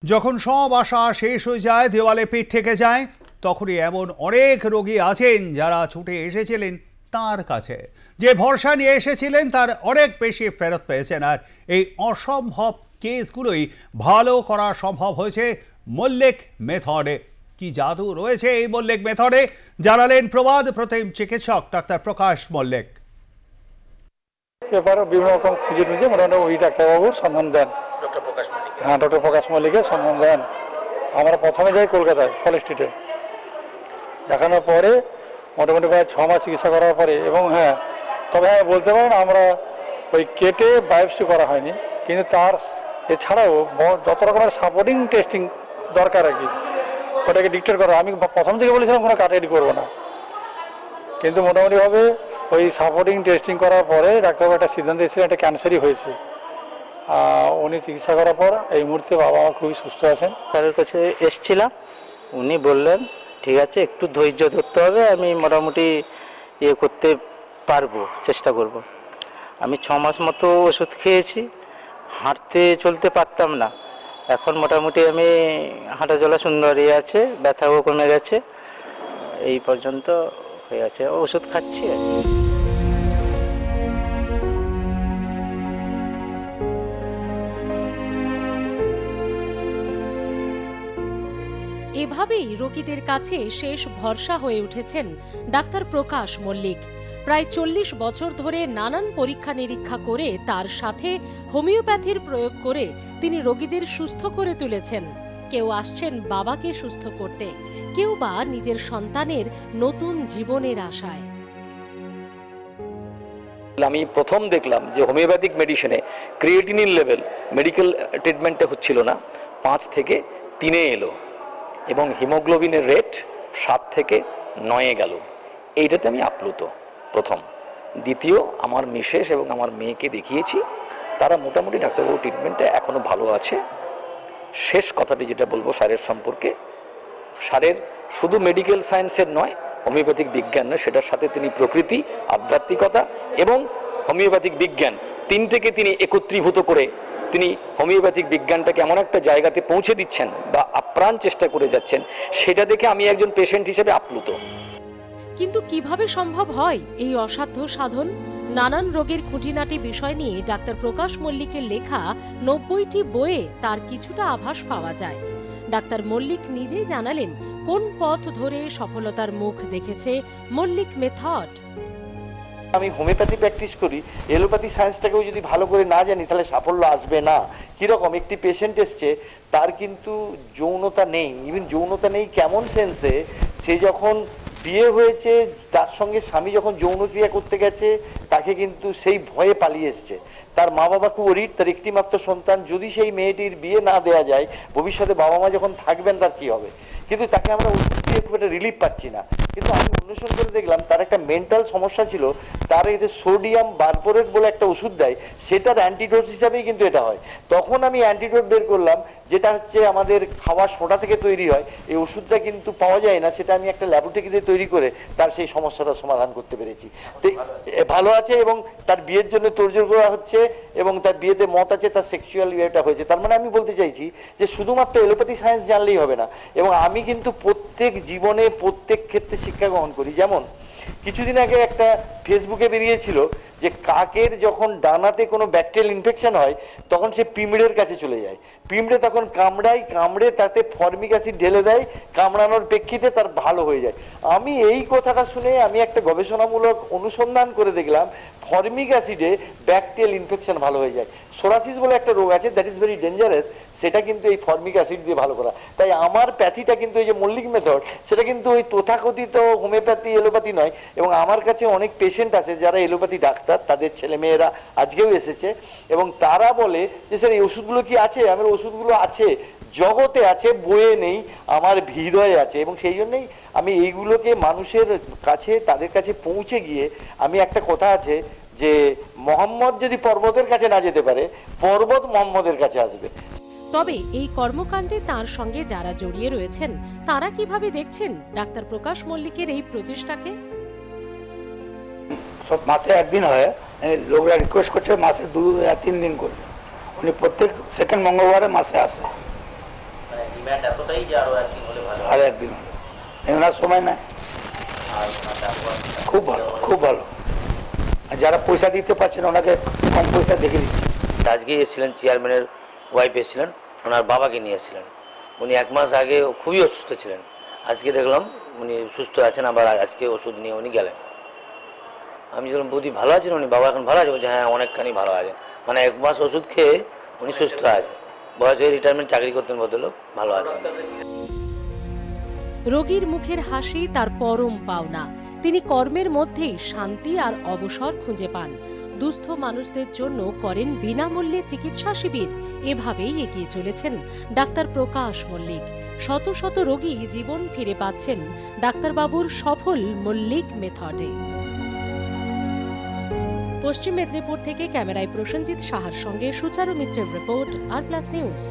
যখন সব আশা শেষ হয়ে যায়, দেওয়ালে পিঠ ঠেকে যায়, তখনই এমন অনেক রোগী আছেন যারা ছুটে এসেছিলেন তার কাছে। যে ভরসা নিয়ে এসেছিলেন তার অনেক বেশি ফেরত পেয়েছেন। আর এই অসম্ভব কেসগুলোই ভালো করা সম্ভব হয়েছে মল্লিক মেথডে। কি জাদু রয়েছে এই মল্লিক মেথডে, জানালেন প্রবাদ প্রতিম চিকিৎসক ডাক্তার প্রকাশ মল্লিক। পেপার বিভিন্ন রকম খুঁজে টুঁজে মোটামুটি ওই ডাক্তারবাবুর সন্ধান দেন, ডক্টর প্রকাশ মল্লিকের সন্ধান দেন। আমরা প্রথমে যাই কলকাতায় কলেজ স্ট্রিটে, দেখানোর পরে মোটামুটি প্রায় 6 মাস চিকিৎসা করার পরে, এবং তবে বলতে পারেন আমরা ওই কেটে বায়োপসি করা হয়নি, কিন্তু তার এছাড়াও যত রকমের সাপোর্টিং টেস্টিং দরকার আর কি, ওটাকে ডিকটেট করা। আমি প্রথম থেকে বলেছিলাম কোনো কাটাকাটি করবো না, কিন্তু মোটামুটিভাবে ওই সাপোর্টিং টেস্টিং করার পরে ডাক্তারবাবু একটা সিদ্ধান্ত এসেছিলেন একটা ক্যান্সারই হয়েছে। উনি চিকিৎসা করার পর এই মুহূর্তে বাবা মা খুবই সুস্থ আছেন। তাদের কাছে এসছিলাম, উনি বললেন ঠিক আছে, একটু ধৈর্য ধরতে হবে, আমি মোটামুটি করতে পারবো, চেষ্টা করব। আমি 6 মাস মতো ওষুধ খেয়েছি, হাঁটতে চলতে পারতাম না, এখন মোটামুটি আমি হাঁটা চলা সুন্দর আছে, ব্যথাও কমে গেছে, এই পর্যন্ত হয়ে আছে, ওষুধ খাচ্ছি। এভাবেই রোগীদের কাছে শেষ ভরসা হয়ে উঠেছেন ডাক্তার প্রকাশ মল্লিক। প্রায় 40 বছর ধরে নানান পরীক্ষা নিরীক্ষা করে তার সাথে হোমিওপ্যাথির প্রয়োগ করে তিনি রোগীদের সুস্থ করে তুলেছেন। কেউ আসছেন বাবাকে সুস্থ করতে, কেউ বা নিজের সন্তানের নতুন জীবনের আশায়। আমি প্রথম দেখলাম যে হোমিওপ্যাথিক মেডিসিনে ক্রিয়েটিনিন লেভেল মেডিকেল ট্রিটমেন্টে হচ্ছিল না, 5 থেকে 3-এ এলো, এবং হিমোগ্লোবিনের রেট 7 থেকে 9-এ গেল। এইটাতে আমি আপ্লুত প্রথম। দ্বিতীয়, আমার মিসেস এবং আমার মেয়েকে দেখিয়েছি, তারা মোটামুটি ডাক্তারবাবু ট্রিটমেন্টে এখনও ভালো আছে। শেষ কথাটি যেটা বলবো স্যারের সম্পর্কে, স্যারের শুধু মেডিকেল সায়েন্সের নয়, হোমিওপ্যাথিক বিজ্ঞান নয়, সেটার সাথে তিনি প্রকৃতি, আধ্যাত্মিকতা এবং হোমিওপ্যাথিক বিজ্ঞান তিনটেকে তিনি একত্রীভূত করে তিনি হোমিওপ্যাথিক বিজ্ঞানটাকে এমন একটা জায়গাতে পৌঁছে দিচ্ছেন বা আপ্রাণ চেষ্টা করে যাচ্ছেন, সেটা দেখে আমি একজন পেশেন্ট হিসেবে আপ্লুত। কিন্তু কিভাবে সম্ভব হয় এই অসাধ্য সাধন? নানান রোগের খুঁটিনাটি বিষয় নিয়ে ডাক্তার প্রকাশ মল্লিকের লেখা 90টি বইয়ে তার কিছুটা আভাস পাওয়া যায়। ডাক্তার মল্লিক নিজেই জানালেন কোন পথ ধরে সফলতার মুখ দেখেছে মল্লিক মেথড। আমি হোমিওপ্যাথি প্র্যাকটিস করি, এলোপ্যাথি সায়েন্সটাকেও যদি ভালো করে না জানি তাহলে সাফল্য আসবে না। কীরকম, একটি পেশেন্ট এসছে, তার কিন্তু যৌনতা নেই, ইভেন যৌনতা নেই কেমন সেন্সে, সে যখন বিয়ে হয়েছে তার সঙ্গে স্বামী যখন যৌনক্রিয়া করতে গেছে তাকে কিন্তু সেই ভয়ে পালিয়ে এসছে। তার মা বাবা খুব অরিড, তার একটি মাত্র সন্তান, যদি সেই মেয়েটির বিয়ে না দেওয়া যায় ভবিষ্যতে বাবা মা যখন থাকবেন তার কি হবে, কিন্তু তাকে আমরা ওষুধ দিয়ে খুব একটা রিলিফ পাচ্ছি না। কিন্তু আমি অন্বেষণ করে দেখলাম তার একটা মেন্টাল সমস্যা ছিল, তার এই যে সোডিয়াম বারবোরেট বলে একটা ওষুধ দেয়, সেটার অ্যান্টিডোট হিসাবেই কিন্তু এটা হয়। তখন আমি অ্যান্টিডোট বের করলাম, যেটা হচ্ছে আমাদের খাওয়া সোডা থেকে তৈরি হয়, এই ওষুধটা কিন্তু পাওয়া যায় না, সেটা আমি একটা ল্যাবরেটরিতে তৈরি করে তার সেই সমস্যাটার সমাধান করতে পেরেছি। তো ভালো আছে, এবং তার বিয়ের জন্য তোড়জোড় করা হচ্ছে, এবং তার বিয়েতে মত আছে, তার সেক্সুয়াল ইয়েটা হয়েছে। তার মানে আমি বলতে চাইছি যে শুধুমাত্র এলোপ্যাথি সায়েন্স জানলেই হবে না, এবং আমি কিন্তু প্রত্যেক জীবনে প্রত্যেক ক্ষেত্রে শিক্ষা গ্রহণ করি। যেমন কিছুদিন আগে একটা ফেসবুকে বেরিয়েছিল যে কাকের যখন ডানাতে কোনো ব্যাকটেরিয়াল ইনফেকশন হয় তখন সে পিঁমড়ের কাছে চলে যায়, পিঁমড়ে তখন কামড়ে তাতে ফর্মিক অ্যাসিড ঢেলে দেয়, কামড়ানোর প্রেক্ষিতে তার ভালো হয়ে যায়। আমি এই কথাটা শুনে আমি একটা গবেষণামূলক অনুসন্ধান করে দেখলাম ফর্মিক অ্যাসিডে ব্যাকটেরিয়াল ইনফেকশন ভালো হয়ে যায়। সোরাসিস বলে একটা রোগ আছে, দ্যাট ইজ ভেরি ডেঞ্জারাস, সেটা কিন্তু এই ফর্মিক অ্যাসিড দিয়ে ভালো করা। তাই আমার প্যাথিটা কিন্তু এই যে মল্লিক মেথড, সেটা কিন্তু ওই তথাকথিত হোমিওপ্যাথি এলোপ্যাথি নয়। এবং আমার কাছে অনেক পেশেন্ট আছে যারা এলোপ্যাথি ডাক্তার, তাদের ছেলেমেয়েরা আজকেও এসেছে, এবং তারা বলে যে স্যার এই ওষুধগুলো কি আছে? আমার ওষুধগুলো আছে, জগতে আছে, বইয়ে নেই, আমার হৃদয়ে আছে। এবং সেই জন্যই আমি এইগুলোকে মানুষের কাছে, তাদের কাছে পৌঁছে গিয়ে, আমি একটা কথা আছে যে মোহাম্মদ যদি পর্বতের কাছে না যেতে পারে, পর্বত মোহাম্মদের কাছে আসবে। তবে এই কর্মকাণ্ডে তার সঙ্গে যারা জড়িয়ে রয়েছেন তারা কিভাবে দেখছেন ডাক্তার প্রকাশ মল্লিকের এই প্রচেষ্টাকে? সব মাসে একদিন হয়, লোকরা রিকোয়েস্ট করছে মাসে 2 या 3 দিন করবে। উনি প্রত্যেক সেকেন্ড মঙ্গলবারে মাসে আসে, ডিম্যান্ড এতটাই যে আরো একদিন হলে ভালো আর একদিন হলো ওনার সময় নাই। আর আপনার খুব ভালো, খুব ভালো। আর যারা পয়সা দিতে পারছে না ওনাকে কম পয়সা দেখে দিচ্ছে। আজকে এসেছিলেন চেয়ারম্যানের ওয়াইফ এসেছিলেন, ওনার বাবাকে নিয়ে এসেছিলেন। উনি 1 মাস আগে খুবই অসুস্থ ছিলেন, আজকে দেখলাম উনি সুস্থ আছেন, আবার আজকে ওষুধ নিয়ে উনি গেলেন। আমি যখন বৌদি ভালো আছেন, উনি বাবা এখন ভালো আছে, বলছে হ্যাঁ অনেকখানি ভালো আছে, মানে 1 মাস ওষুধ খেয়ে উনি সুস্থ আছে। বয়স হয়ে রিটায়ারমেন্ট, চাকরি করতেন ভদ্রলোক, ভালো আছেন। রোগীর মুখের হাসি তার পরম পাওনা। তিনি কর্মের মধ্যেই শান্তি আর অবসর খুঁজে পান। দুস্থ মানুষদের জন্য করেন বিনামূল্যে চিকিৎসা শিবির। এভাবেই এগিয়ে চলেছেন ডাক্তার প্রকাশ মল্লিক। শত শত রোগী জীবন ফিরে পাচ্ছেন ডাক্তারবাবুর সফল মল্লিক মেথডে। পশ্চিম মেদিনীপুর থেকে ক্যামেরায় প্রসেনজিৎ সাহার সঙ্গে সুচারু মিত্রের রিপোর্ট, আর প্লাস নিউজ।